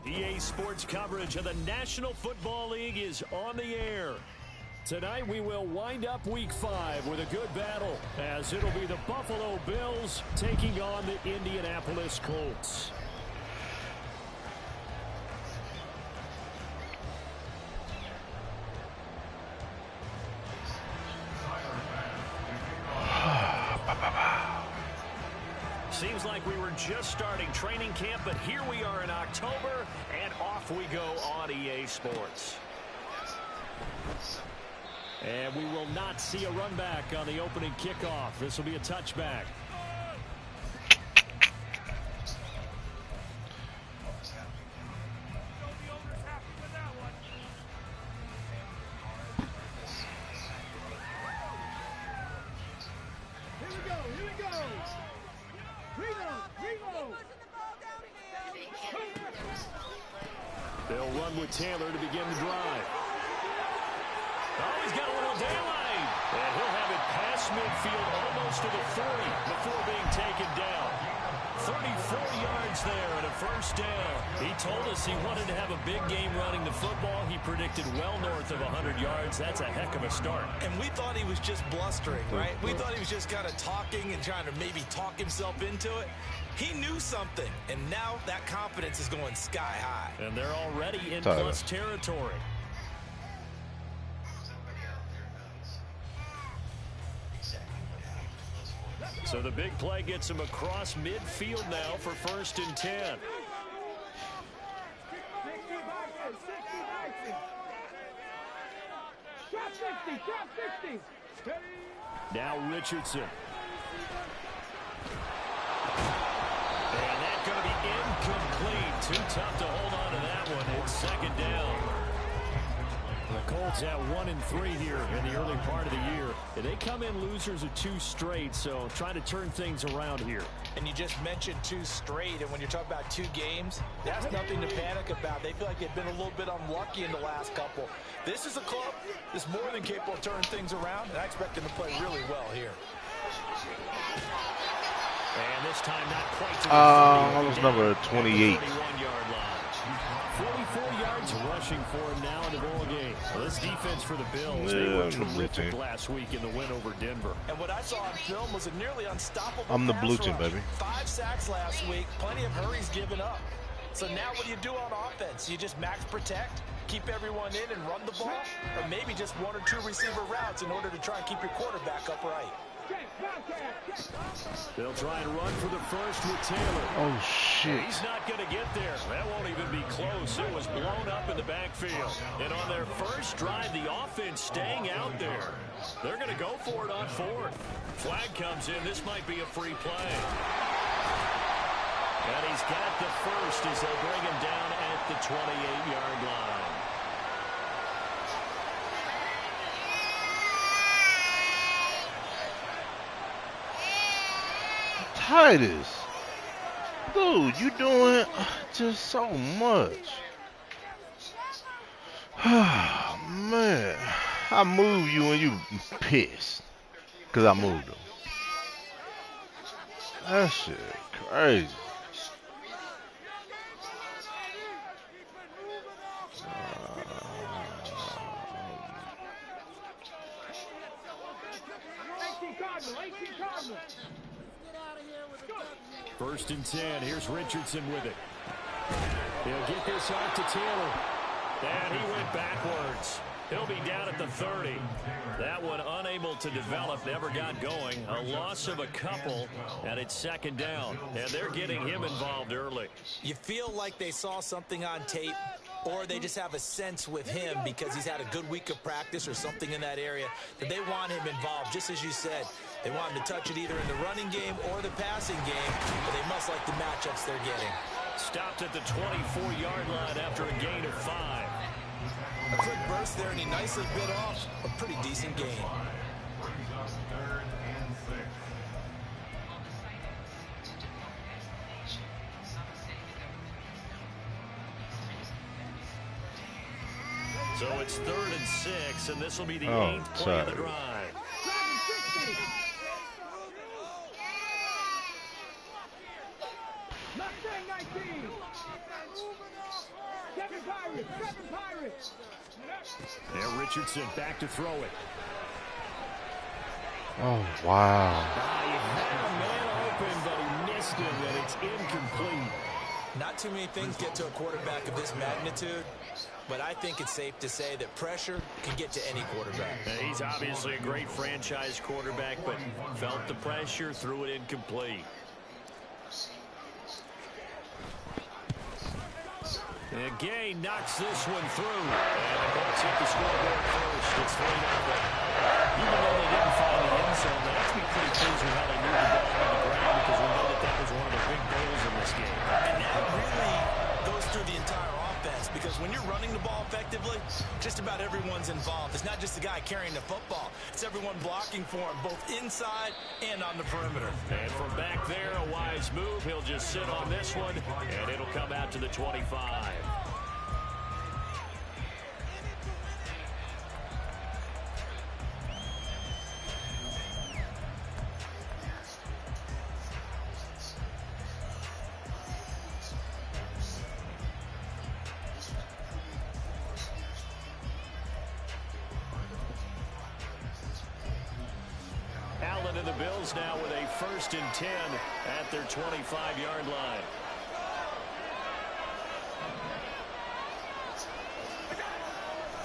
EA Sports coverage of the National Football League is on the air. Tonight we will wind up Week 5 with a good battle, as it'll be the Buffalo Bills taking on the Indianapolis Colts. Seems like we were just starting training camp, but here we are in October, and off we go on EA Sports. And we will not see a run back on the opening kickoff. This will be a touchback. They'll run with Taylor to begin the drive. Oh, he's got a little daylight. And he'll have it past midfield almost to the 30 before being taken down. 34 yards there and a first down. He told us he wanted to have a big game running the football. He predicted well north of 100 yards. That's a heck of a start. And we thought he was just blustering, right? We thought he was just kind of talking and trying to maybe talk himself into it. He knew something, and now that confidence is going sky high. And they're already in plus territory. So the big play gets him across midfield now for 1st and 10. Now Richardson. And that's going to be incomplete. Too tough to hold on to that one. It's 2nd down. The Colts at 1-3 here in the early part of the year. And they come in losers of 2 straight, so trying to turn things around here. And you just mentioned 2 straight, and when you're talking about 2 games, that's nothing to panic about. They feel like they've been a little bit unlucky in the last couple. This is a club that's more than capable of turning things around, and I expect them to play really well here. And this time not quite to the 30. That was number 28. 41-yard line. 44 yards rushing for him now in the ball game. Well, this defense for the Bills, they were terrific last week in the win over Denver. And what I saw on film was a nearly unstoppable I'm the blue rush. team, baby. 5 sacks last week, plenty of hurries given up. So now what do you do on offense? You just max protect, keep everyone in and run the ball, or maybe just 1 or 2 receiver routes in order to try and keep your quarterback upright. They'll try and run for the first with Taylor. Oh, shit. He's not going to get there. That won't even be close. It was blown up in the backfield. And on their first drive, the offense staying out there. They're going to go for it on 4th. Flag comes in. This might be a free play. And he's got the first as they bring him down at the 28-yard line. Titus, dude, you doing just so much. Man, I moved you and you pissed because I moved him. That shit crazy. First and 10. Here's Richardson with it. He'll get this out to Taylor. And he went backwards. He'll be down at the 30. That one unable to develop, never got going. A loss of a couple, and it's 2nd down. And they're getting him involved early. You feel like they saw something on tape, or they just have a sense with him because he's had a good week of practice or something in that area that they want him involved, just as you said. They want him to touch it either in the running game or the passing game, but they must like the matchups they're getting. Stopped at the 24-yard line after a gain of 5. A quick burst there, and he nicely bit off a pretty decent gain. So it's 3rd and 6, and this will be the 8th play of the drive. And Richardson back to throw it. Oh, wow. He had a man open, but he missed him, and it's incomplete. Not too many things get to a quarterback of this magnitude, but I think it's safe to say that pressure can get to any quarterback. He's obviously a great franchise quarterback, but felt the pressure, threw it incomplete. And Gay knocks this one through. And the Colts hit the scoreboard first. It's 3-0. Even though they didn't find the end zone, they have to be pretty pleased with how they moved the ball on the ground, because we know that was one of the big goals in this game. And that really goes through the entire offense, because when you're running the ball effectively, just about everyone's involved. It's not just the guy carrying the football. It's everyone blocking for him, both inside and on the perimeter. And from back there, a wise move. He'll just sit on this one, and it'll come out to the 25. And the Bills now with a 1st and 10 at their 25-yard line.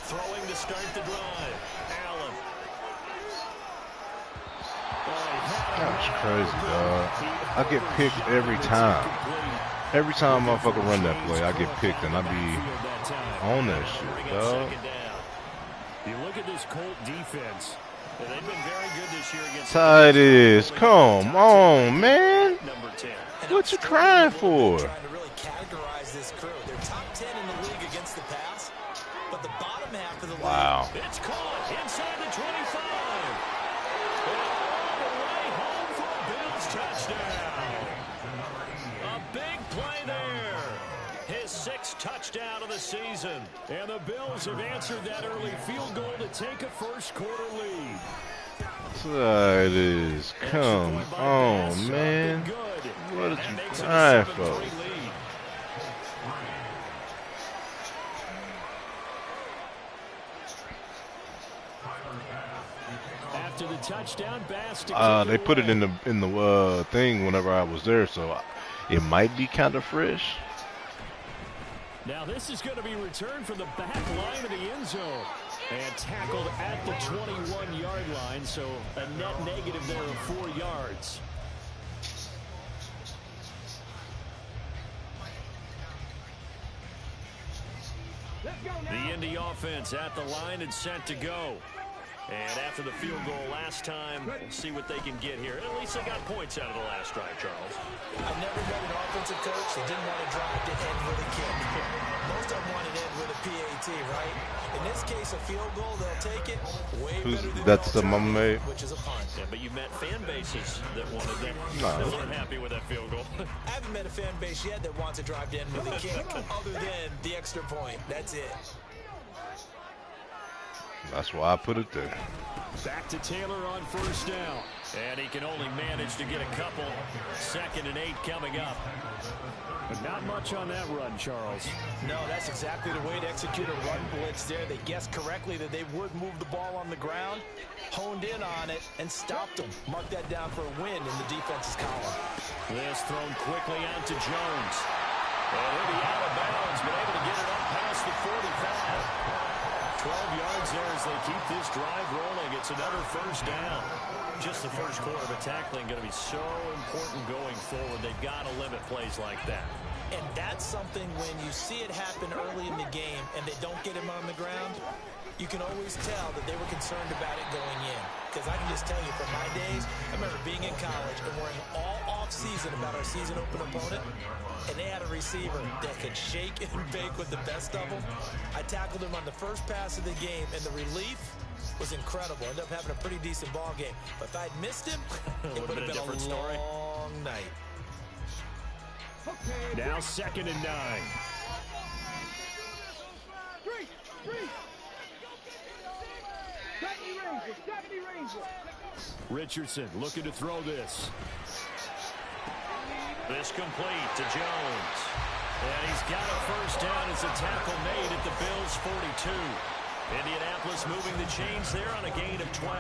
Throwing to start the drive. Allen. That's crazy, dog. I get picked every time. Every time a motherfucker run that play, I get picked, and I be on that shit, dog. You look at this Colt defense. They've been very good this year against Tight is. Come on, man. What you crying for? Trying to really categorize this crew. They're top 10 in the league against the pass, but the bottom half of the league. It's caught inside the 25. All the way home for a Bills touchdown. A big play there. His 6th touchdown of the season. And the Bills have answered that early field goal to take a first-quarter lead. Tight is. Come on, man. What are you crying for? After the touchdown, Bass they put it in the thing whenever I was there, so it might be kind of fresh. Now this is going to be returned from the back line of the end zone and tackled at the 21-yard line, so a net negative there of 4 yards. The Indy offense at the line and set to go. And after the field goal last time, we'll see what they can get here. At least they got points out of the last drive, Charles. I've never met an offensive coach that didn't want to drive to end with a kick. Most of them want to end with a PAT, right? In this case, a field goal, they'll take it. Way better than that's the mama made? which is a punt. Yeah, but you've met fan bases that wanted that. No. They weren't happy with that field goal. I haven't met a fan base yet that wants to drive to end with a kick, other than the extra point. That's it. That's why I put it there. Back to Taylor on 1st down. And he can only manage to get a couple. 2nd and 8 coming up. But not much on that run, Charles. No, that's exactly the way to execute a run blitz there. They guessed correctly that they would move the ball on the ground, honed in on it, and stopped them. Mark that down for a win in the defense's column. This thrown quickly out to Jones. And he'll be out of bounds, but able to get it up past the 45. 12 yards there as they keep this drive rolling. It's another 1st down. Just the first quarter of tackling going to be so important going forward. They've got to limit plays like that. And that's something when you see it happen early in the game and they don't get him on the ground, you can always tell that they were concerned about it going in. Because I can just tell you from my days, I remember being in college and worrying all off-season about our season open opponent, and they had a receiver that could shake and bake with the best of them. I tackled him on the first pass of the game, and the relief was incredible. Ended up having a pretty decent ball game. But if I'd missed him, it would have been a long night. Now 2nd and 9. Richardson looking to throw this. This complete to Jones. And he's got a 1st down as a tackle made at the Bills' 42. Indianapolis moving the chains there on a gain of 12.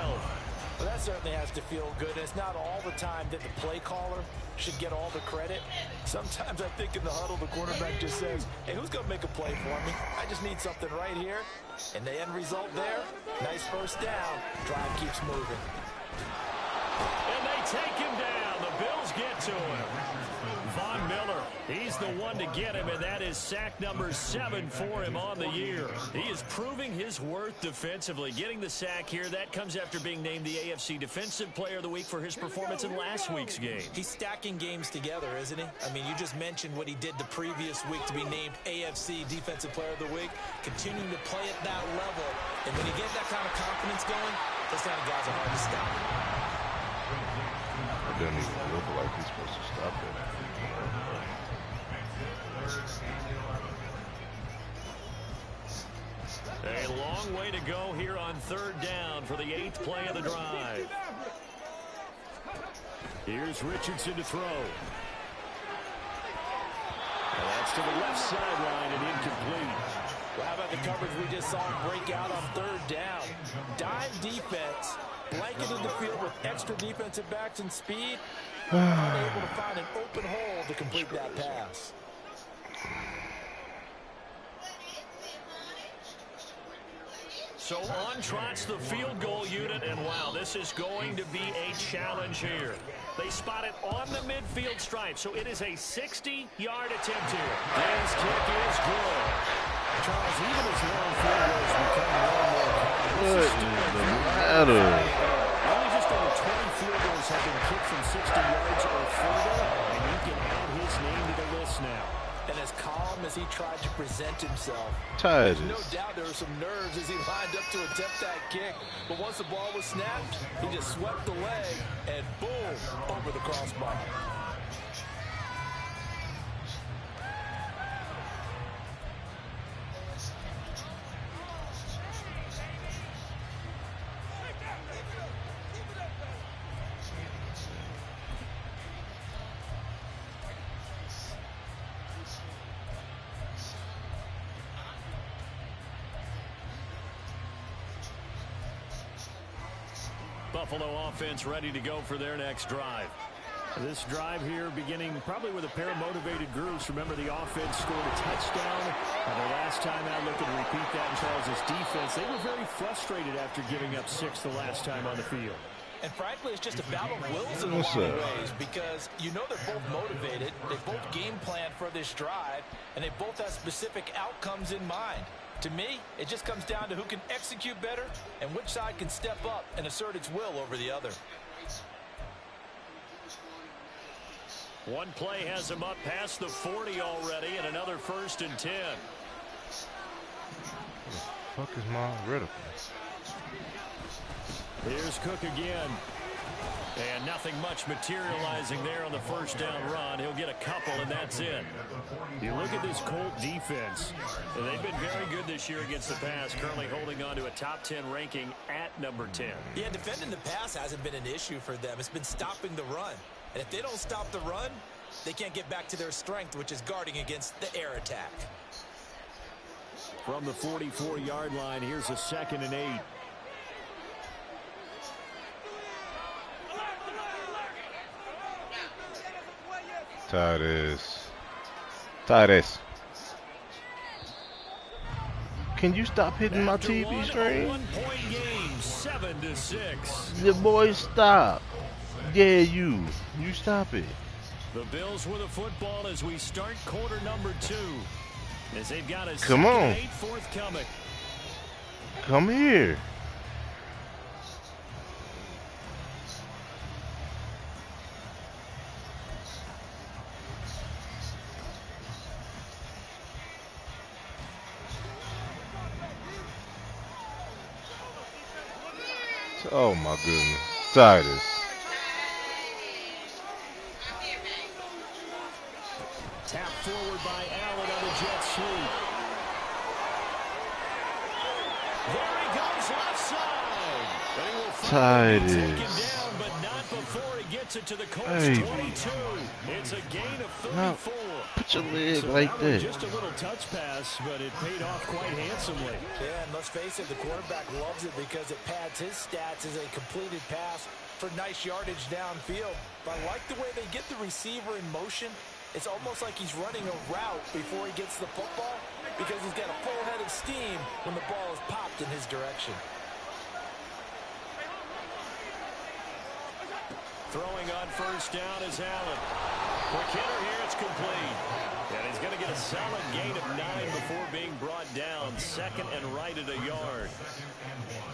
Well, that certainly has to feel good. It's not all the time that the play caller should get all the credit. Sometimes I think in the huddle, the quarterback just says, hey, who's going to make a play for me? I just need something right here. And the end result there, nice first down. Drive keeps moving. And they take him down. The Bills get to him. Von Miller, he's the one to get him, and that is sack number 7 for him on the year. He is proving his worth defensively. Getting the sack here, that comes after being named the AFC Defensive Player of the Week for his performance in last week's game. He's stacking games together, isn't he? I mean, you just mentioned what he did the previous week to be named AFC Defensive Player of the Week. Continuing to play at that level, and when you get that kind of confidence going, those kind of guys are hard to stop. It doesn't even look like he's supposed to stop it. A long way to go here on 3rd down for the 8th play of the drive. Here's Richardson to throw. And that's to the left sideline and incomplete. Well, how about the coverage we just saw him break out on 3rd down? Dime defense, blanketed the field with extra defensive backs and speed. Able to find an open hole to complete that pass. So on trots the field goal unit, and wow, this is going to be a challenge here. They spot it on the midfield stripe, so it is a 60-yard attempt here. His kick is good. Charles, even as long field goals become more and more common. What is the matter? Only just over 20 field goals have been kicked from 60 yards or further, and you can add his name to the list now. And as calm as he tried to present himself, Tired. no doubt there were some nerves as he lined up to attempt that kick. But once the ball was snapped, he just swept the leg and boom, over the crossbar. Buffalo offense ready to go for their next drive. This drive here beginning probably with a pair of motivated groups. Remember, the offense scored a touchdown. The last time out, look and repeat that in Charles' defense. They were very frustrated after giving up 6 the last time on the field. And frankly, it's just a battle of wills in a lot of ways, because you know they're both motivated. They both game plan for this drive, and they both have specific outcomes in mind. To me, it just comes down to who can execute better and which side can step up and assert its will over the other. One play has him up past the 40 already, and another 1st and 10. What the fuck is my reticle? Here's Cook again. And nothing much materializing there on the 1st down run. He'll get a couple, and that's it. You look at this Colt defense. They've been very good this year against the pass, currently holding on to a top 10 ranking at number 10. Yeah, defending the pass hasn't been an issue for them. It's been stopping the run. And if they don't stop the run, they can't get back to their strength, which is guarding against the air attack. From the 44-yard line, here's a 2nd and 8. Tires. Can you stop hitting my TV screen? 1-point game, 7-6. The boy, stop. Yeah, you stop it. The Bills with a football as we start quarter number 2. As they've got a Come on. 8 forthcoming. Come here. Oh my goodness. Titus. Tap forward by Allen on the jet sweep. There he goes left side. They will finally be taken down, but not before he gets gets it to the Colts 22. It's a gain of 34. No, put your leg so like that. Just a little touch pass, but it paid off quite handsomely. Yeah, and let's face it, the quarterback loves it because it pads his stats as a completed pass for nice yardage downfield. But I like the way they get the receiver in motion. It's almost like he's running a route before he gets the football because he's got a full head of steam when the ball is popped in his direction. Throwing on first down is Allen. Quick hitter here, it's complete. And he's going to get a solid gain of 9 before being brought down. Second and right at a yard.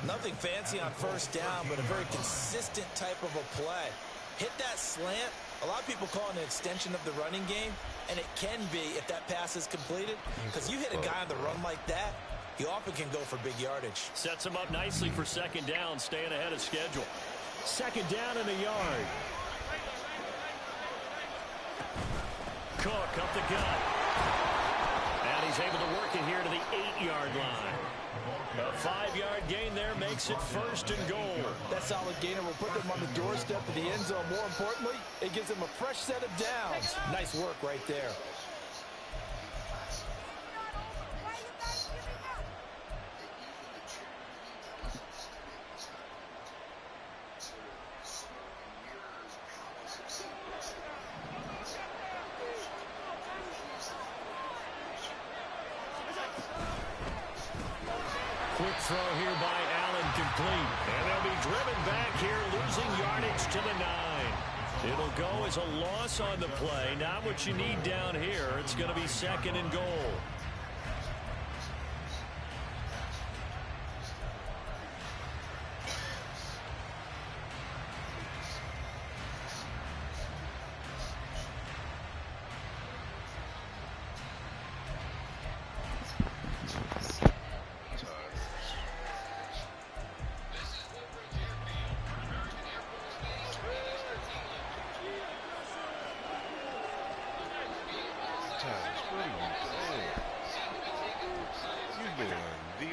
Nothing fancy on first down, but a very consistent type of a play. Hit that slant. A lot of people call it an extension of the running game, and it can be if that pass is completed. Because you hit a guy on the run like that, he often can go for big yardage. Sets him up nicely for second down, staying ahead of schedule. Second down and a yard. Cook up the gut. And he's able to work it here to the 8-yard line. A 5-yard gain there makes it first and goal. That solid gainer will put them on the doorstep of the end zone. More importantly, it gives them a fresh set of downs. Nice work right there. Quick throw here by Allen, complete. And they'll be driven back here, losing yardage to the 9. It'll go as a loss on the play. Not what you need down here. It's going to be second and goal.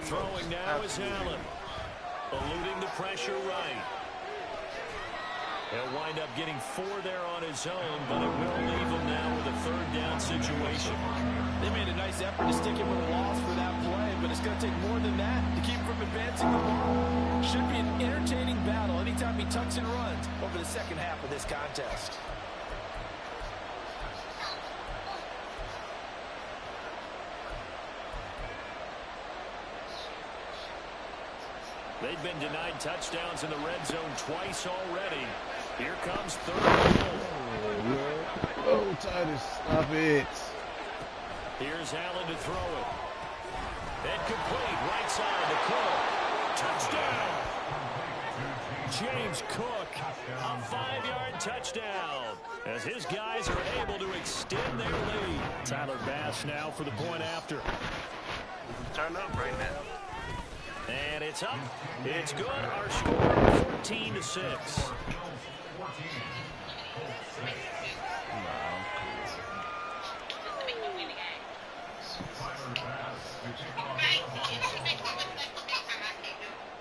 Throwing now is Allen. Eluding the pressure right. He'll wind up getting 4 there on his own, but it will leave him now with a third down situation. They made a nice effort to stick him with a loss for that play, but it's going to take more than that to keep him from advancing the ball. Should be an entertaining battle anytime he tucks and runs over the second half of this contest. They've been denied touchdowns in the red zone twice already. Here comes third and goal. Oh, Titus, stop it. Here's Allen to throw it. And complete, right side to Cook. Touchdown. James Cook, a 5-yard touchdown. As his guys are able to extend their lead. Tyler Bass now for the point after. Turn up right now. And it's up. It's good. Our score 14-6.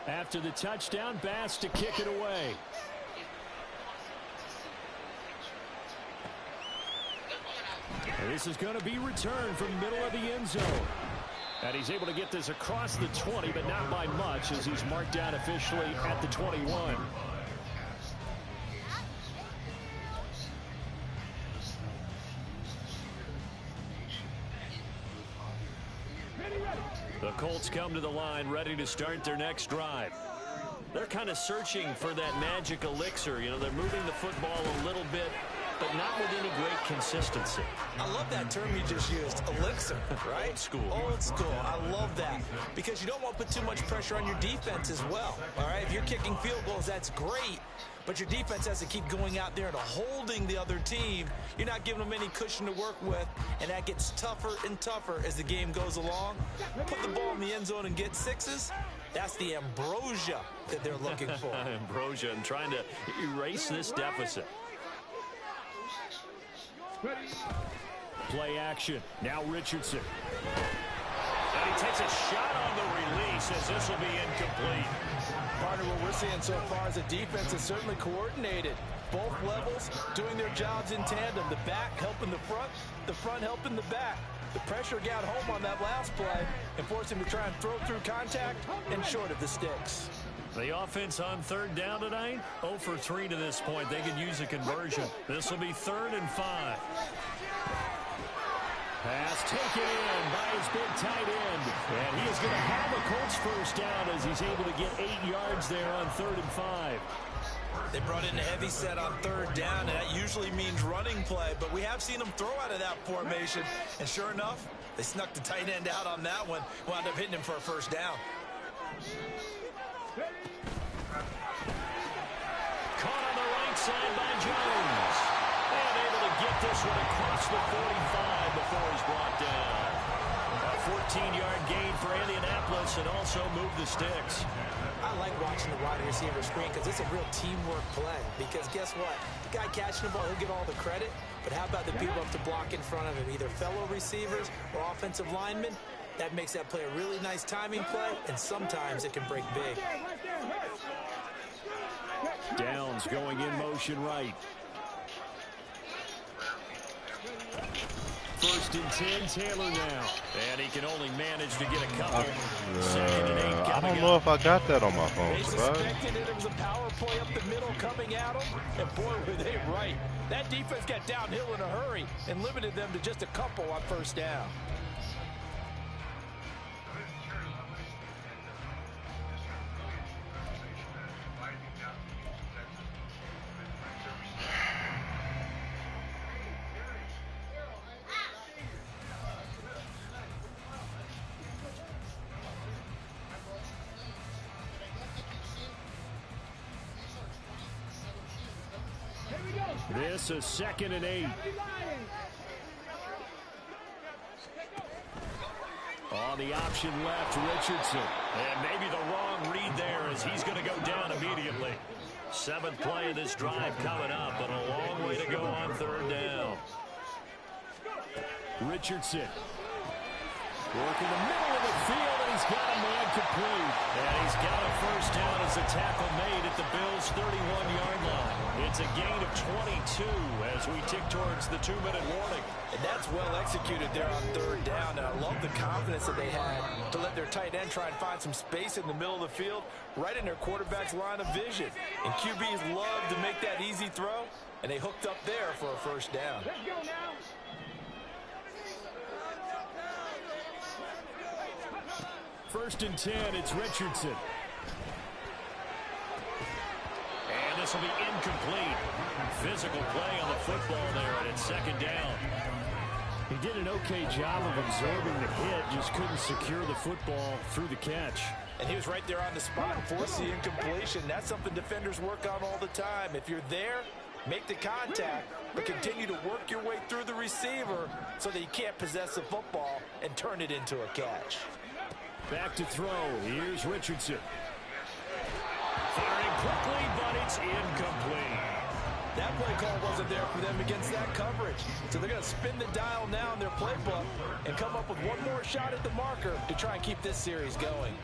After the touchdown, Bass to kick it away. And this is going to be returned from middle of the end zone. And he's able to get this across the 20, but not by much, as he's marked down officially at the 21. The Colts come to the line, ready to start their next drive. They're kind of searching for that magic elixir. You know, they're moving the football a little bit, but not with any great consistency. I love that term you just used, elixir, right? Old school. Old school. I love that because you don't want to put too much pressure on your defense as well, all right? If you're kicking field goals, that's great, but your defense has to keep going out there and holding the other team. You're not giving them any cushion to work with, and that gets tougher and tougher as the game goes along. Put the ball in the end zone and get 6s. That's the ambrosia that they're looking for. Ambrosia and trying to erase this deficit. Play action. Now Richardson. And he takes a shot on the release as this will be incomplete. Partner, what we're seeing so far is the defense is certainly coordinated. Both levels doing their jobs in tandem. The back helping the front helping the back. The pressure got home on that last play and forced him to try and throw through contact and short of the sticks. The offense on third down tonight, 0 for 3 to this point. They could use a conversion. This will be 3rd and 5. Pass taken in by his big tight end. And he is going to have a Colts first down as he's able to get 8 yards there on 3rd and 5. They brought in a heavy set on third down, and that usually means running play, but we have seen them throw out of that formation, and sure enough, they snuck the tight end out on that one, wound up hitting him for a first down. Caught on the right side by Jones. And able to get this one across the 45 before he's brought down. A 14-yard gain for Indianapolis and also move the sticks. I like watching the wide receiver screen because it's a real teamwork play. Because guess what? The guy catching the ball, he'll get all the credit. But how about the people up to block in front of him, either fellow receivers or offensive linemen? That makes that play a really nice timing play, and sometimes it can break big. Downs going in motion right. 1st and 10, Taylor now. And he can only manage to get a couple. 2nd and 8 I don't know if I got that on my phone, They suspected it was a power play up the middle coming at them, and boy, were they right. That defense got downhill in a hurry and limited them to just a couple on first down. This is 2nd and 8. On the option left, Richardson. And maybe the wrong read there as he's going to go down immediately. 7th play of this drive coming up, but a long way to go on 3rd down. Richardson. Working the middle of the field, and he's got a man complete. And he's got a first down as a tackle made at the Bills' 31-yard line. It's a gain of 22 as we tick towards the 2-minute warning. And that's well executed there on 3rd down. And I love the confidence that they had to let their tight end try and find some space in the middle of the field, right in their quarterback's line of vision. And QBs love to make that easy throw, and they hooked up there for a first down. Let's go now. 1st and 10, it's Richardson. And this will be incomplete. Physical play on the football there, and it's 2nd down. He did an okay job of absorbing the hit, just couldn't secure the football through the catch. And he was right there on the spot and forced the incompletion. That's something defenders work on all the time. If you're there, make the contact, but continue to work your way through the receiver so that you can't possess the football and turn it into a catch. Back to throw. Here's Richardson. Firing quickly, but it's incomplete. That play call wasn't there for them against that coverage. So they're going to spin the dial now in their playbook and come up with one more shot at the marker to try and keep this series going.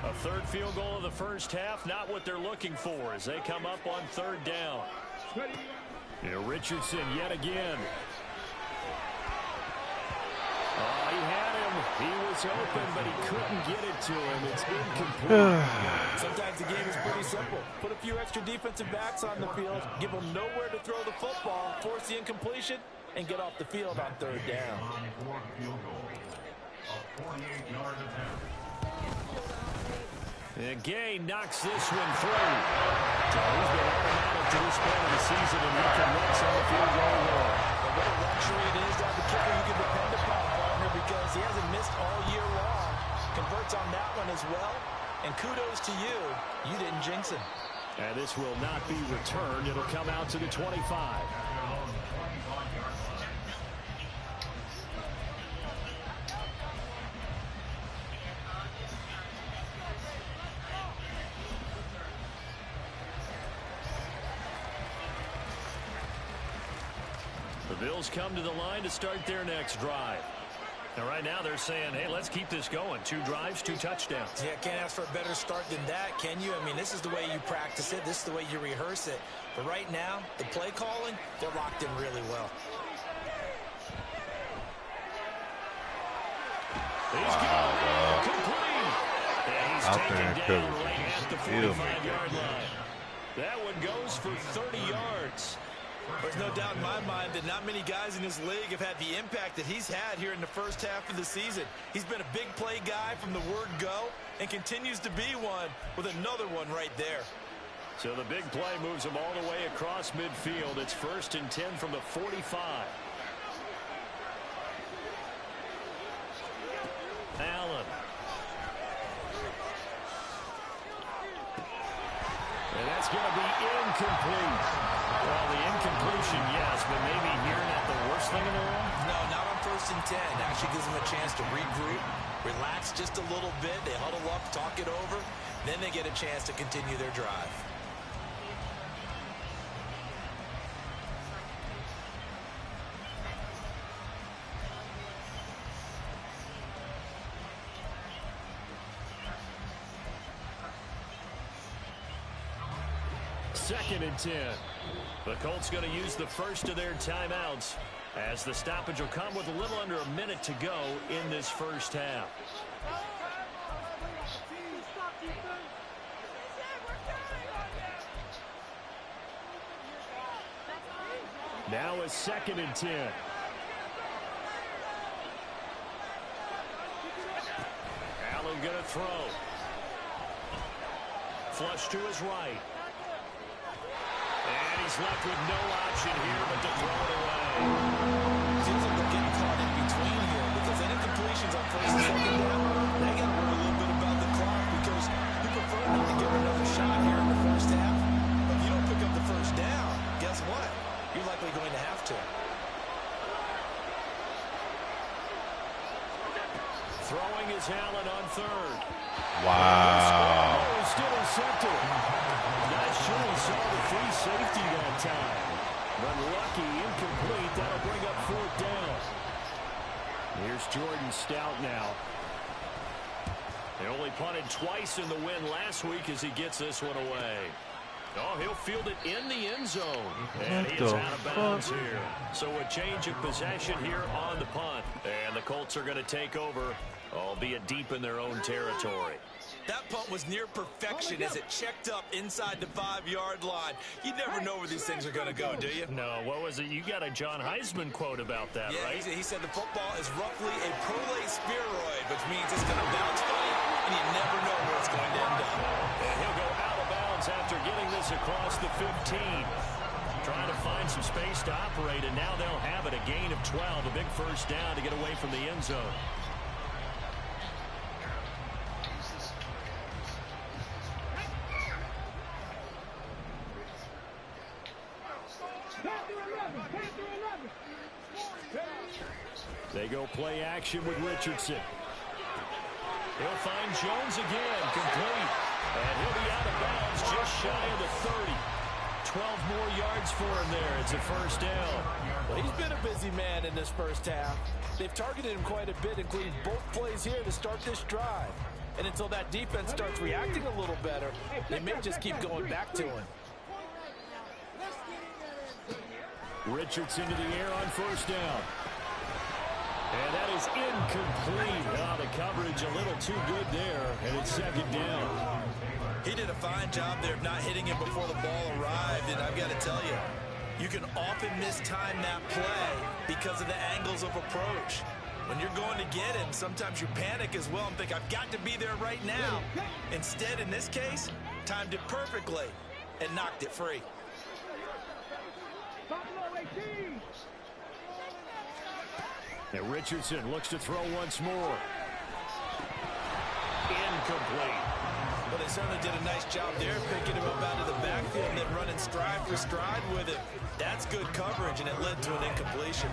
A 3rd field goal of the first half, not what they're looking for as they come up on 3rd down. Richardson yet again. Oh, he had him. He was open, but he couldn't get it to him. It's incomplete. Sometimes the game is pretty simple. Put a few extra defensive backs on the field, give them nowhere to throw the football, force the incompletion, and get off the field on 3rd down. And Gay knocks this one through. He's been automatic to this point of the season, and he can once on the field goal line. And what a luxury it is to have a kicker you can depend upon, partner, because he hasn't missed all year long. Converts on that one as well. And kudos to you. You didn't jinx him. And this will not be returned. It'll come out to the 25. The Bills come to the line to start their next drive. And right now they're saying, hey, let's keep this going. 2 drives, 2 touchdowns. Yeah, can't ask for a better start than that, can you? I mean, this is the way you practice it. This is the way you rehearse it. But right now, the play calling, they're locked in really well. He's got it complete. And he's taken down right at the 45-yard line. That one goes for 30 yards. There's no doubt in my mind that not many guys in this league have had the impact that he's had here in the first half of the season. He's been a big play guy from the word go and continues to be one with another one right there. So the big play moves him all the way across midfield. It's 1st and 10 from the 45. Allen. And that's going to be incomplete. Well, the incompletion, yes, but maybe here not the worst thing in the world? No, not on 1st and 10. Actually gives them a chance to regroup, relax just a little bit. They huddle up, talk it over. Then they get a chance to continue their drive. Second and 10. The Colts going to use the first of their timeouts as the stoppage will come with a little under a minute to go in this first half. Now a 2nd and 10. Allen going to throw. Flush to his right. And he's left with no option here but to throw it away. Seems like they're getting caught in between here because any completions on 1st and 2nd down, they got to worry a little bit about the clock because you prefer not to give another shot here in the first half. But if you don't pick up the 1st down, guess what? You're likely going to have to. Throwing is Allen on 3rd. Wow. Still intercepted. Not sure he saw the free safety that time. But lucky, incomplete. That'll bring up 4th down. Here's Jordan Stout now. They only punted twice in the win last week as he gets this one away. Oh, he'll field it in the end zone. And he is out of bounds here. So a change of possession here on the punt. And the Colts are going to take over, albeit deep in their own territory. That punt was near perfection as it checked up inside the 5-yard line. You never know where these things are going to go, do you? No, what was it? You got a John Heisman quote about that, yeah, right? He said the football is roughly a prolate spheroid, which means it's going to bounce funny, and you never know where it's going to end up. And he'll go out of bounds after getting this across the 15. Trying to find some space to operate, and now they'll have it. A gain of 12, a big 1st down to get away from the end zone. They go play action with Richardson. He'll find Jones again, complete. And he'll be out of bounds just shy of the 30. 12 more yards for him there. It's a 1st down. Well, he's been a busy man in this first half. They've targeted him quite a bit, including both plays here to start this drive. And until that defense starts reacting a little better, they may just keep going back to him. Richardson to the air on 1st down. And that is incomplete. Oh, the coverage a little too good there, and it's 2nd down. He did a fine job there of not hitting him before the ball arrived, and I've got to tell you, you can often mistime that play because of the angles of approach. When you're going to get him, sometimes you panic as well and think, I've got to be there right now. Instead, in this case, timed it perfectly and knocked it free. And Richardson looks to throw once more. Incomplete. Well, they certainly did a nice job there, picking him up out of the backfield and then running stride for stride with him. That's good coverage, and it led to an incompletion.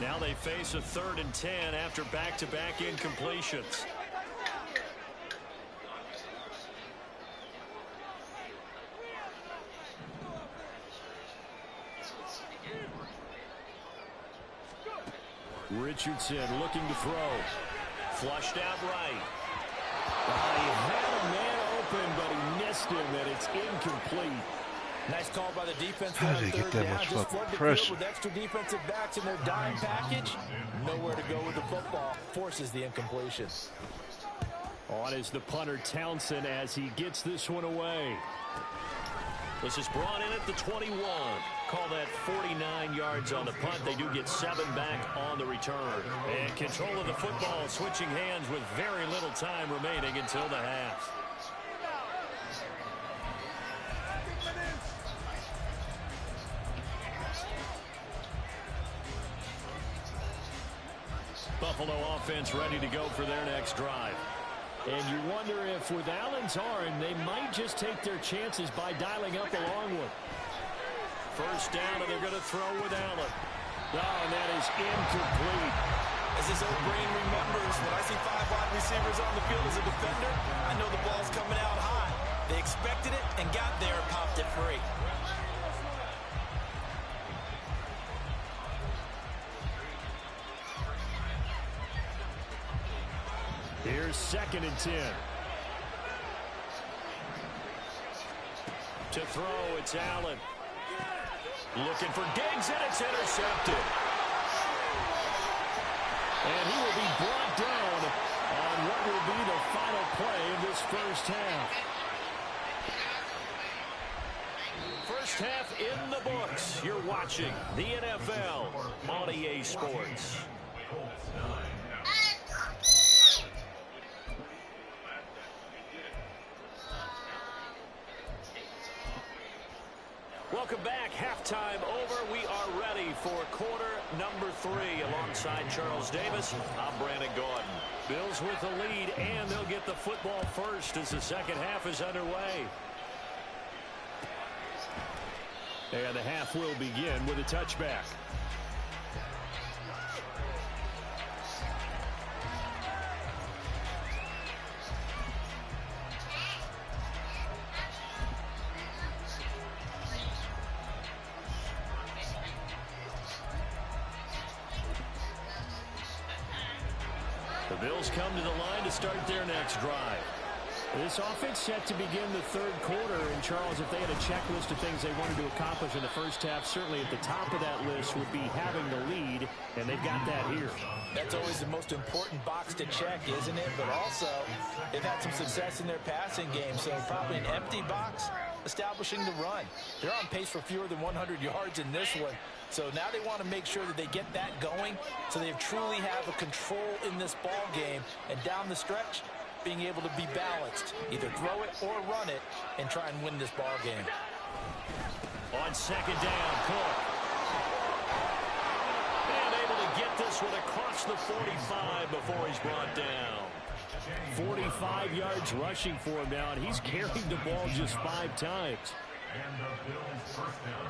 Now they face a 3rd and 10 after back-to-back incompletions. Richardson looking to throw. Flushed out right. He had a man open, but he missed him, and it's incomplete. Nice call by the defense. How did he get that much fucking pressure? With extra defensive backs in their dime package. Nowhere to go with the football. Forces the incompletion. On is the punter Townsend as he gets this one away. This is brought in at the 21. Call that 49 yards on the punt. They do get 7 back on the return. And control of the football, switching hands with very little time remaining until the half. Buffalo offense ready to go for their next drive. And you wonder if with Allen's arm, they might just take their chances by dialing up a long one. First down, and they're going to throw with Allen. Oh, and that is incomplete. As his old brain remembers, when I see 5 wide receivers on the field as a defender, I know the ball's coming out high. They expected it and got there and popped it free. Here's 2nd and 10. To throw, it's Allen. Looking for Diggs, and it's intercepted. And he will be brought down on what will be the final play of this first half. First half in the books. You're watching the NFL on EA Sports. Welcome back. Halftime over. We are ready for quarter number 3. Alongside Charles Davis, I'm Brandon Gordon. Bills with the lead, and they'll get the football first as the second half is underway. And the half will begin with a touchback. The Bills come to the line to start their next drive. This offense set to begin the third quarter. And, Charles, if they had a checklist of things they wanted to accomplish in the first half, certainly at the top of that list would be having the lead, and they've got that here. That's always the most important box to check, isn't it? But also, they've had some success in their passing game, so probably an empty box establishing the run. They're on pace for fewer than 100 yards in this one. So now they want to make sure that they get that going so they truly have a control in this ball game. And down the stretch, being able to be balanced, either throw it or run it, and try and win this ball game. On second down, Cook. And able to get this one across the 45 before he's brought down. 45 yards rushing for him now, and he's carried the ball just 5 times. And the Bills first down.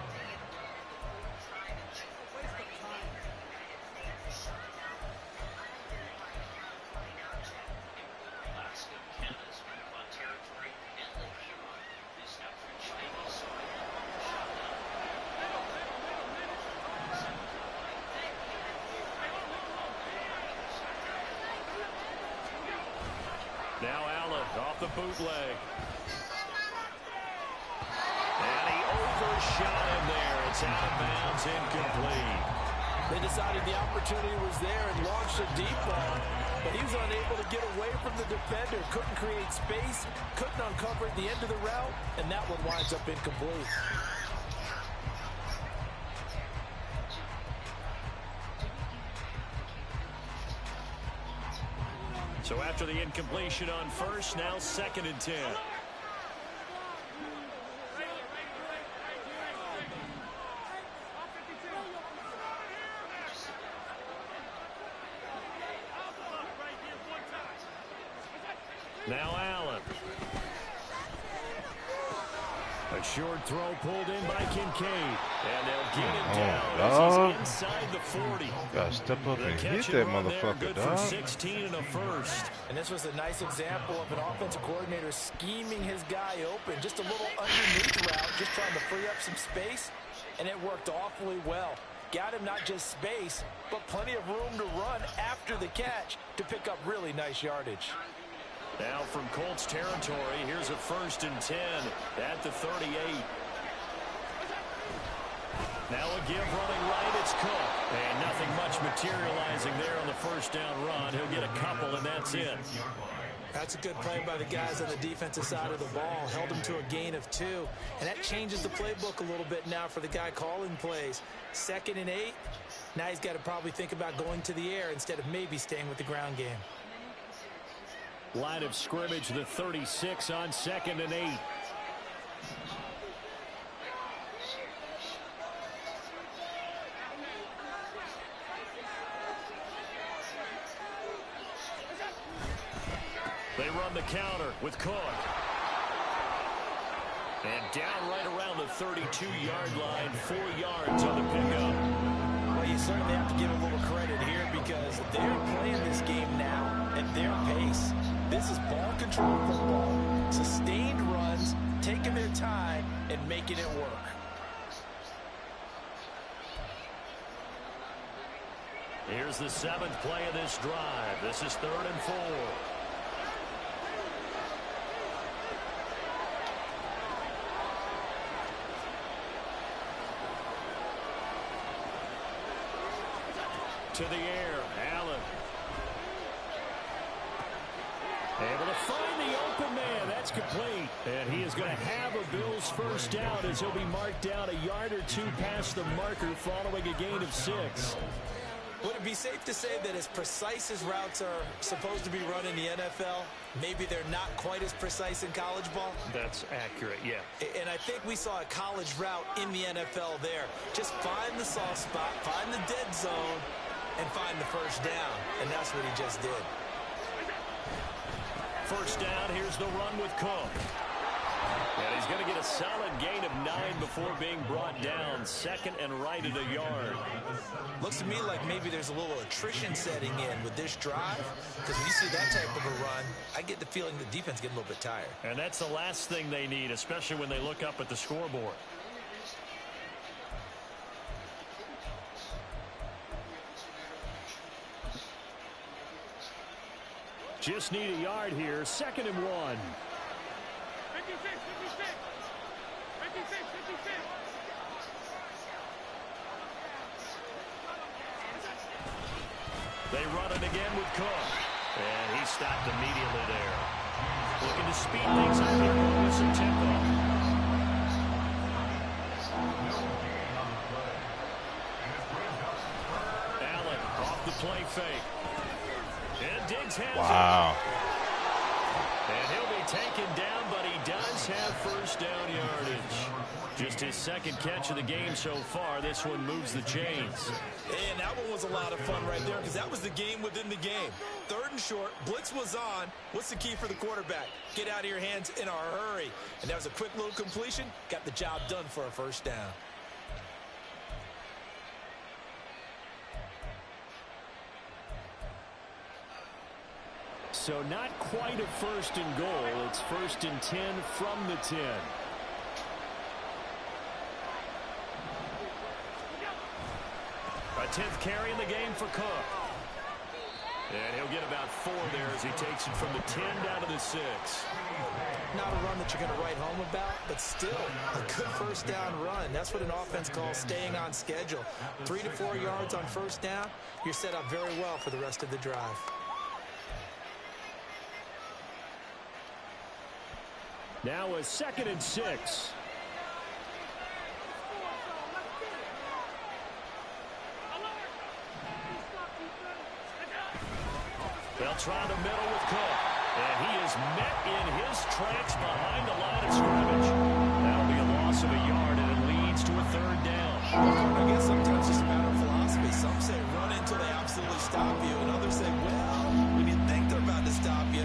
Now Allen off the bootleg. And he overshot him there. It's out of bounds, incomplete. They decided the opportunity was there and launched a deep ball, but he was unable to get away from the defender. Couldn't create space, couldn't uncover at the end of the route, and that one winds up incomplete. So after the incompletion on first, now 2nd and 10. Now Allen. A short throw pulled in by Kincaid. And they'll get him down as he's inside the 40. Gotta step up and hit that motherfucker, dog. 16 and a first. And this was a nice example of an offensive coordinator scheming his guy open. Just a little underneath route, just trying to free up some space. And it worked awfully well. got him not just space, but plenty of room to run after the catch to pick up really nice yardage. Now from Colts territory, here's a 1st and 10 at the 38. Now a give running right, it's Cook. And nothing much materializing there on the 1st down run. He'll get a couple, and that's it. That's a good play by the guys on the defensive side of the ball. Held him to a gain of 2. And that changes the playbook a little bit now for the guy calling plays. 2nd and 8. Now he's got to probably think about going to the air instead of maybe staying with the ground game. Line of scrimmage, the 36 on 2nd and 8. They run the counter with Cook. And down right around the 32-yard line, 4 yards on the pickup. Well, you certainly have to give a little credit here because they're playing this game now at their pace. This is ball control football, sustained runs, taking their time and making it work. Here's the 7th play of this drive. This is 3rd and 4. To the air, Allen. Able to find the open man. That's complete. And he is going to have a Bills 1st down as he'll be marked down a yard or 2 past the marker following a gain of 6. Would it be safe to say that as precise as routes are supposed to be run in the NFL, maybe they're not quite as precise in college ball? That's accurate, yeah. And I think we saw a college route in the NFL there. Just find the soft spot, find the dead zone, and find the 1st down. And that's what he just did. 1st down, here's the run with Cook. And he's going to get a solid gain of 9 before being brought down. 2nd and right at a yard. Looks to me like maybe there's a little attrition setting in with this drive. Because when you see that type of a run, I get the feeling the defense getting a little bit tired. And that's the last thing they need, especially when they look up at the scoreboard. Just need a yard here. 2nd and 1. 56. They run it again with Cook. And he stopped immediately there. Looking to speed things up here with some tempo. Allen off the play fake. And Diggs has Wow. it. And he'll be taken down, but he does have 1st down yardage. Just his 2nd catch of the game so far. This one moves the chains. And that one was a lot of fun right there because that was the game within the game. 3rd and short, blitz was on. What's the key for the quarterback? Get out of your hands in a hurry. And that was a quick little completion. Got the job done for a 1st down. So not quite a 1st and goal. It's 1st and 10 from the 10. A 10th carry in the game for Cook. And he'll get about 4 there as he takes it from the 10 down to the 6. Not a run that you're going to write home about, but still a good 1st down run. That's what an offense calls staying on schedule. 3 to 4 yards on 1st down. You're set up very well for the rest of the drive. Now a 2nd and 6. They'll try the middle with Cook. And he is met in his tracks behind the line of scrimmage. That'll be a loss of a yard, and it leads to a 3rd down. I guess sometimes it's just a matter of philosophy. Some say run until they absolutely stop you, and others say, well, when you think they're about to stop you,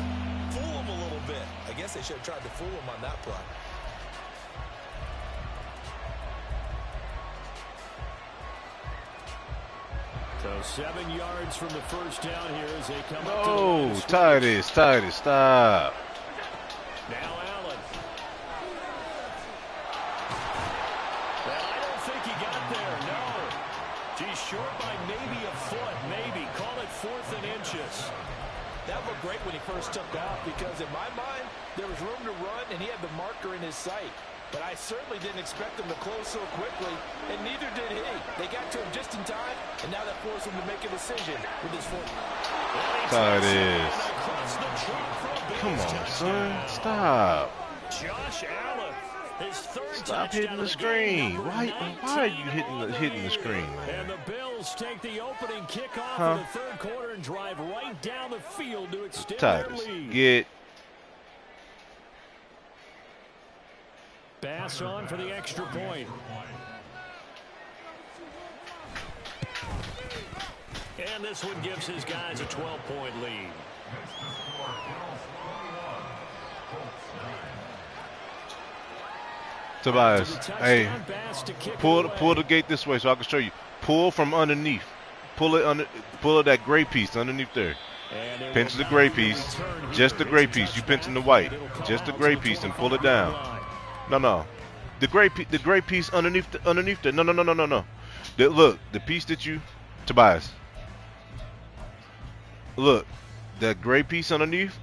fool them a little bit. I guess they should have tried to fool them on that play. So 7 yards from the 1st down here as they come up to the line Oh, of scrimmage. Titus, stop. Now Allen. Well, I don't think he got there, no. Gee, cautious. That looked great when he first took off because in my mind, there was room to run and he had the marker in his sight. But I certainly didn't expect him to close so quickly, and neither did he. They got to him just in time, and now that forced him to make a decision with his foot. That's how it is. Come on, son. Stop. Josh Allen, his third Stop hitting the screen. Why are you hitting the screen, man? And the Bills take the opening kickoff of the third quarter and drive right down the field to extend their lead. Get. Bass on for the extra point. And this one gives his guys a 12-point lead. Tobias, hey, pull the gate this way so I can show you. Pull from underneath. Pull it that gray piece underneath there. Pinch the gray piece, just the gray piece. You pinching the white, just the gray piece, and pull it down. No. The gray piece underneath there. No. Look, the piece that you, Tobias. Look, that gray piece underneath.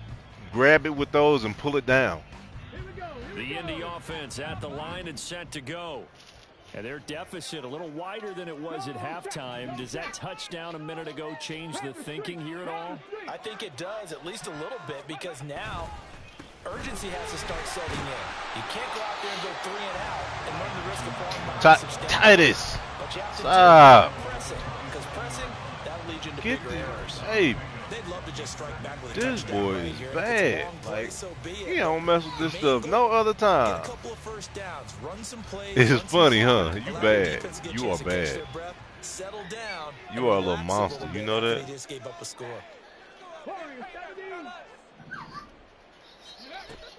Grab it with those and pull it down. The Indy offense at the line and set to go. And their deficit a little wider than it was at halftime. Does that touchdown a minute ago change the thinking here at all? I think it does, at least a little bit, because now urgency has to start setting in. You can't go out there and go 3 and out and run the risk of falling behind substantially. Titus, But you have to stop. Pressing, because pressing, that'll lead you into Get bigger errors. Hey, They'd love to just strike back with a this touchdown boy right is here. bad. Play, Like, so be it. he don't mess with this stuff no other Get time. a couple of first downs, run some plays, It's run some funny, plays, huh? You allow bad. the defense to get You chance are to catch bad. their breath, settle down, You and are a little relax monster. little You bit know after that? they just gave up a score.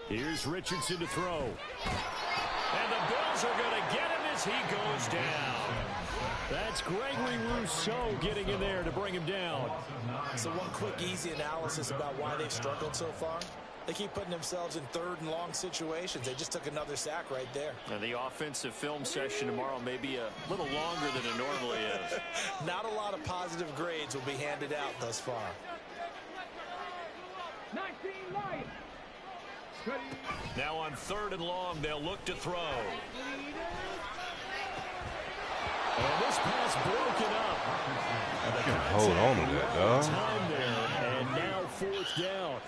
Here's Richardson to throw. And the Bills are going to get him as he goes down. That's Gregory Rousseau getting in there to bring him down. So one quick, easy analysis about why they've struggled so far. They keep putting themselves in third and long situations. They just took another sack right there. And the offensive film session tomorrow may be a little longer than it normally is. Not a lot of positive grades will be handed out thus far. 19 light. Now on 3rd and long, they'll look to throw. And this pass broken up. You can hold on to that, dog. Time there, and now 4th down.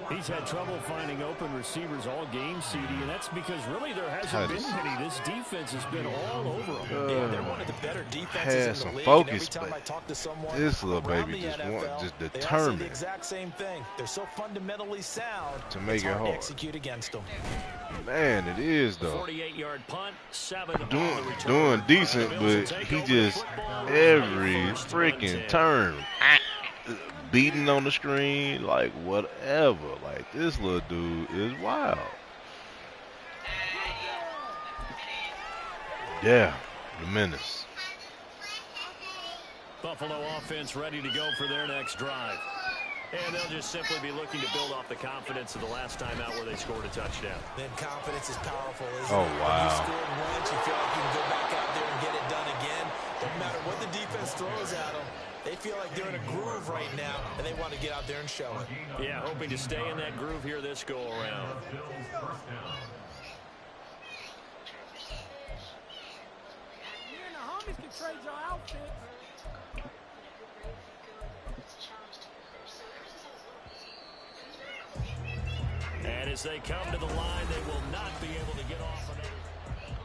He's had trouble finding open receivers all game, CD, and that's because really there hasn't been many. This defense has been all over them. Yeah, they're one of the better defenses in the league. Focus, and every time I talk to someone this little around baby the just NFL, they all say determined the exact same thing. They're so fundamentally sound to make it's it hard hard. to execute against them. Man, it is though. 48-yard punt, 7 Doing decent, but he just every freaking turn beating on the screen, like whatever. Like this little dude is wild. Yeah, the menace. Buffalo offense ready to go for their next drive. And they'll just simply be looking to build off the confidence of the last time out where they scored a touchdown. Then confidence is powerful, isn't Oh, it? wow. When you scored once, you feel like you can go back out there and get it done again. Doesn't matter what the defense throws at them. They feel like they're in a groove right now, and they want to get out there and show it. Yeah, hoping to stay in that groove here this go-around. You and the homies can trade your outfits. And as they come to the line, they will not be able to get off another.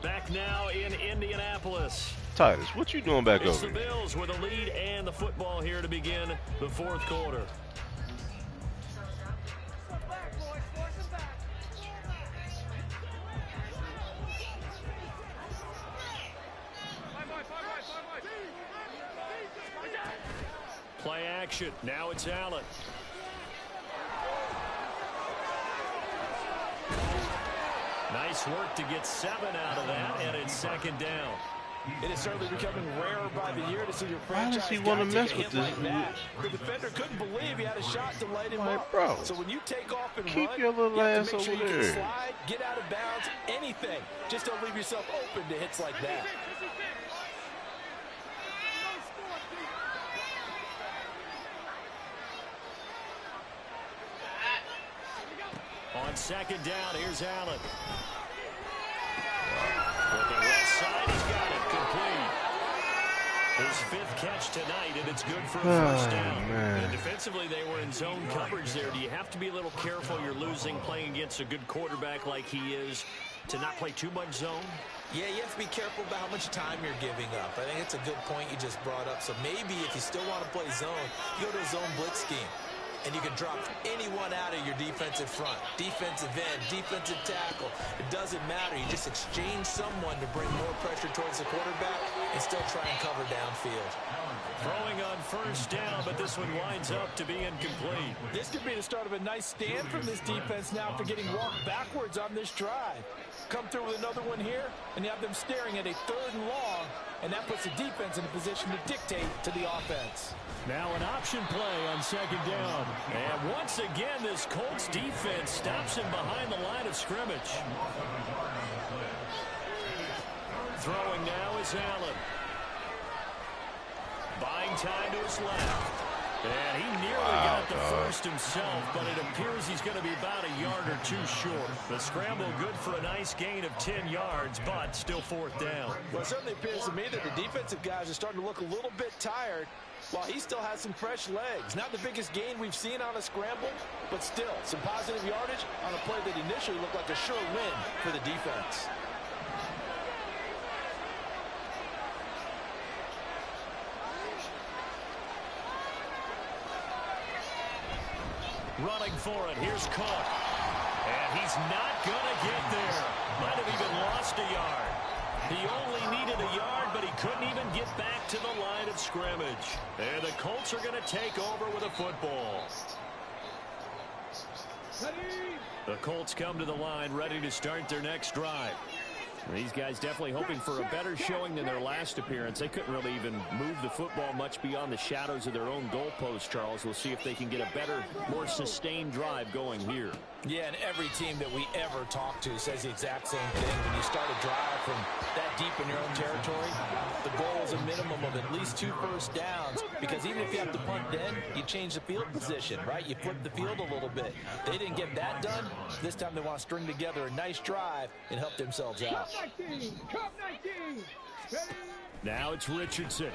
Back now in Indianapolis. Titus, what you doing back It's over the there? Bills with a lead and the football here to begin the 4th quarter. Play action. Now it's Allen. Nice work to get 7 out of that, and it's 2nd down. It is certainly becoming rarer by the year to see your Why franchise does he guy wanna take mess a with hit this? like that. The defender couldn't believe he had a shot to light him Like, up. bro, So when you take off and keep run, your little you have ass to make sure over you can there. slide, get out of bounds, anything. Just don't leave yourself open to hits like that. On second down, here's Allen. Looking left side, he's got it. Complete. His 5th catch tonight, and it's good for a first down. And defensively, they were in zone coverage there. Do you have to be a little careful? You're losing, playing against a good quarterback like he is, to not play too much zone? Yeah, you have to be careful about how much time you're giving up. I think it's a good point you just brought up. So maybe if you still want to play zone, you go to a zone blitz scheme. And you can drop anyone out of your defensive front, defensive end, defensive tackle. It doesn't matter. You just exchange someone to bring more pressure towards the quarterback and still try and cover downfield. Throwing on first down, but this one winds up to be incomplete. This could be the start of a nice stand from this defense now after getting walked backwards on this drive. Come through with another one here, and you have them staring at a 3rd and long, and that puts the defense in a position to dictate to the offense. Now an option play on second down. And once again, this Colts defense stops him behind the line of scrimmage. Throwing now is Allen. Buying time to his left. And he nearly got the first himself, but it appears he's going to be about a yard or 2 short. The scramble good for a nice gain of 10 yards, but still 4th down. Well, it certainly appears to me that the defensive guys are starting to look a little bit tired, while he still has some fresh legs. Not the biggest gain we've seen on a scramble, but still some positive yardage on a play that initially looked like a sure win for the defense. Running for it, here's Cook. And he's not going to get there. Might have even lost a yard. He only needed a yard, but he couldn't even get back to the line of scrimmage. And the Colts are going to take over with a football. The Colts come to the line ready to start their next drive. These guys definitely hoping for a better showing than their last appearance. They couldn't really even move the football much beyond the shadows of their own goalpost, Charles. We'll see if they can get a better, more sustained drive going here. Yeah, and every team that we ever talk to says the exact same thing. When you start a drive from that deep in your own territory, the goal is a minimum of at least 2 first downs, because even if you have to punt then, you change the field position, right? You flip the field a little bit. They didn't get that done. This time they want to string together a nice drive and help themselves out. Now it's Richardson.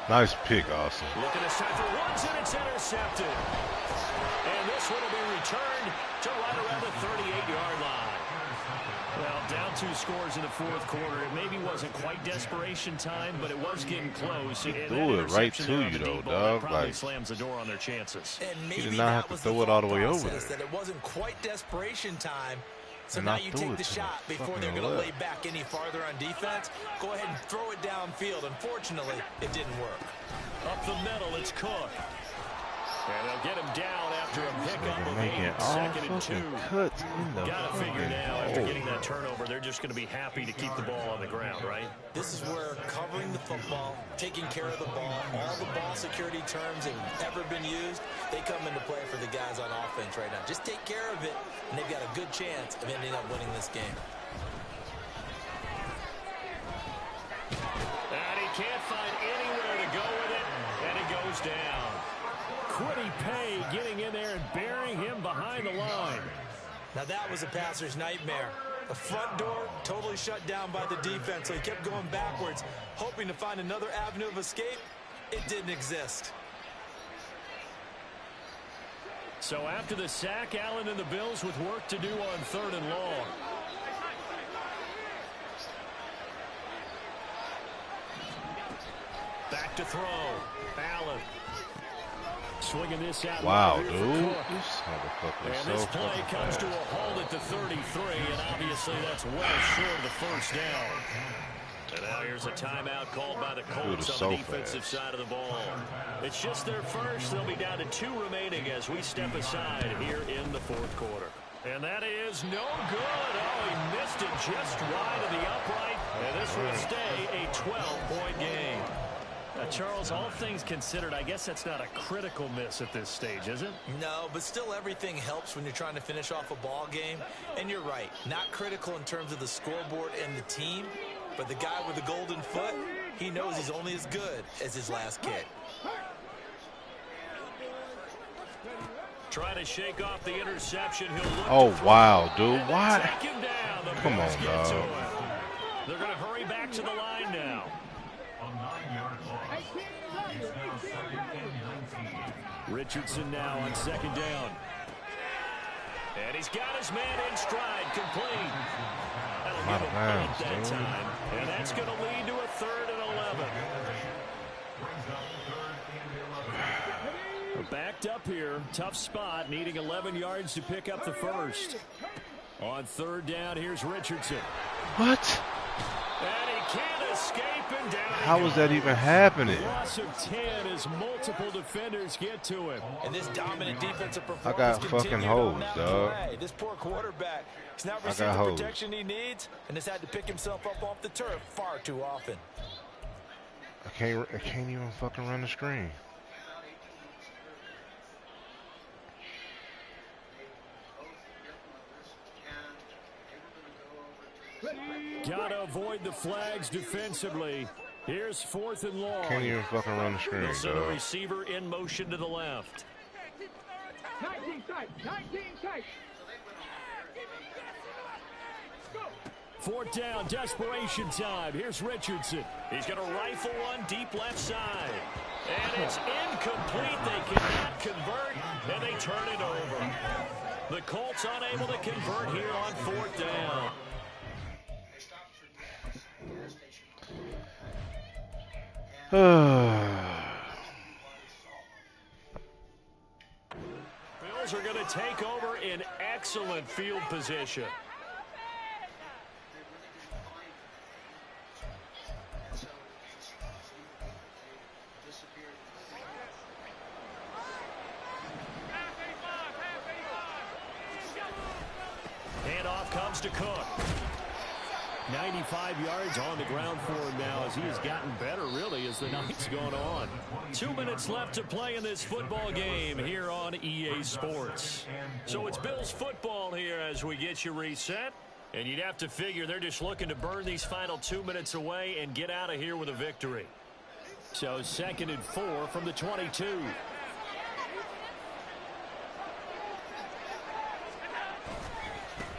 Nice pick, Austin. Looking to set for once, and it's intercepted. And this one will be returned to right around the 38-yard line. Well, down 2 scores in the 4th quarter. It maybe wasn't quite desperation time, but it was getting close. He threw it right to you, though, dog. Probably slams the door on their chances. And maybe he did not have to throw it all the way over there. That it wasn't quite desperation time. So now you take the shot before they're going to lay back any farther on defense. Go ahead and throw it downfield. Unfortunately, it didn't work. Up the middle, it's Cook. And they'll get him down after a pickup of 8, 2nd and 2. Got to figure now, after getting that turnover, they're just going to be happy to keep the ball on the ground, right? This is where covering the football, taking care of the ball, all the ball security terms that have ever been used, they come into play for the guys on offense right now. Just take care of it, and they've got a good chance of ending up winning this game. And he can't find anywhere to go with it, and it goes down. Quiddy Pay getting in there and burying him behind the line. Now that was a passer's nightmare. The front door totally shut down by the defense, so he kept going backwards, hoping to find another avenue of escape. It didn't exist. So after the sack, Allen and the Bills with work to do on 3rd and long. Back to throw. Allen. Swinging this out. Wow, dude. And this play comes to a halt at the 33, and obviously that's well short of the first down. And now here's a timeout called by the Colts on the defensive side of the ball. It's just their first. They'll be down to 2 remaining as we step aside here in the 4th quarter. And that is no good. Oh, he missed it just wide of the upright. And this will stay a 12-point game. Charles, all things considered, I guess that's not a critical miss at this stage, is it? No, but still everything helps when you're trying to finish off a ball game. And you're right, not critical in terms of the scoreboard and the team, but the guy with the golden foot, he knows he's only as good as his last kick. Trying to shake off the interception. He'll look Oh, wow, dude. Why? take him down. Come on, dog. They're going to hurry back to the line now. Richardson now on second down. And he's got his man in stride, complete. That'll give him 8 that time. And that's going to lead to a 3rd and 11. We're backed up here. Tough spot, needing 11 yards to pick up the first. On 3rd down, here's Richardson. What? And he can't escape, and down. How is that even happening? Loss of 10 as multiple defenders get to him. And this dominant defensive performance I got fucking hosed, dog. This poor quarterback, he's not receiving the protection he needs, and has had to pick himself up off the turf far too often. I can't even fucking run the screen. Gotta avoid the flags defensively. Here's 4th and long. Can't even fucking run the screen, They'll send a dog. receiver in motion to the left. 19 tight. 4th down, desperation time. Here's Richardson. He's going to rifle one deep left side. And it's incomplete. They cannot convert, and they turn it over. The Colts unable to convert here on 4th down. Bills are going to take over in excellent field position. Handoff comes to Cook. 95 yards on the ground for him now as he has gotten better, really, as the night's gone on. 2 minutes left to play in this football game here on EA Sports. So it's Bills football here as we get you reset. And you'd have to figure they're just looking to burn these final 2 minutes away and get out of here with a victory. So 2nd and 4 from the 22.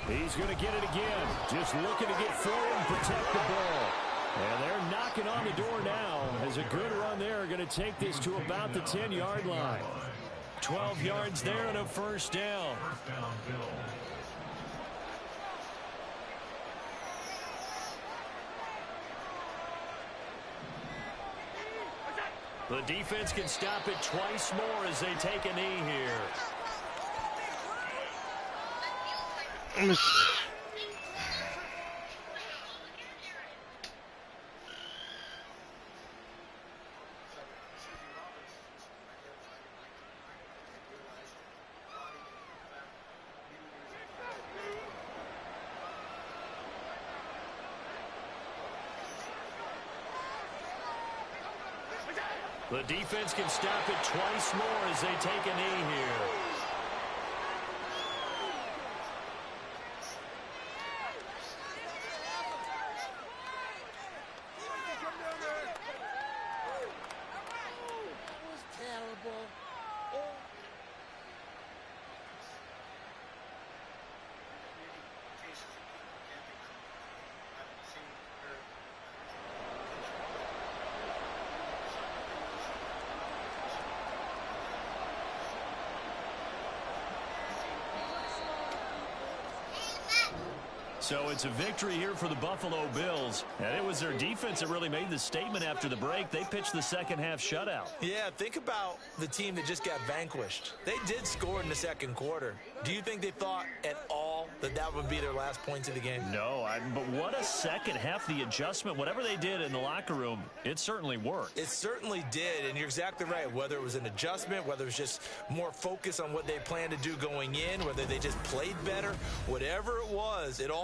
He's going to get it again. Just looking to get forward and protect the ball. And they're knocking on the door now as a good run there going to take this to about the 10-yard line. 12 yards there and a 1st down. The defense can stop it twice more as they take a knee here. The defense can stop it twice more as they take a knee here. So it's a victory here for the Buffalo Bills. And it was their defense that really made the statement after the break. They pitched the second half shutout. Yeah, think about the team that just got vanquished. They did score in the second quarter. Do you think they thought at all that that would be their last points of the game? No, but what a second half. The adjustment, whatever they did in the locker room, it certainly worked. It certainly did, and you're exactly right. Whether it was an adjustment, whether it was just more focus on what they planned to do going in, whether they just played better, whatever it was, it all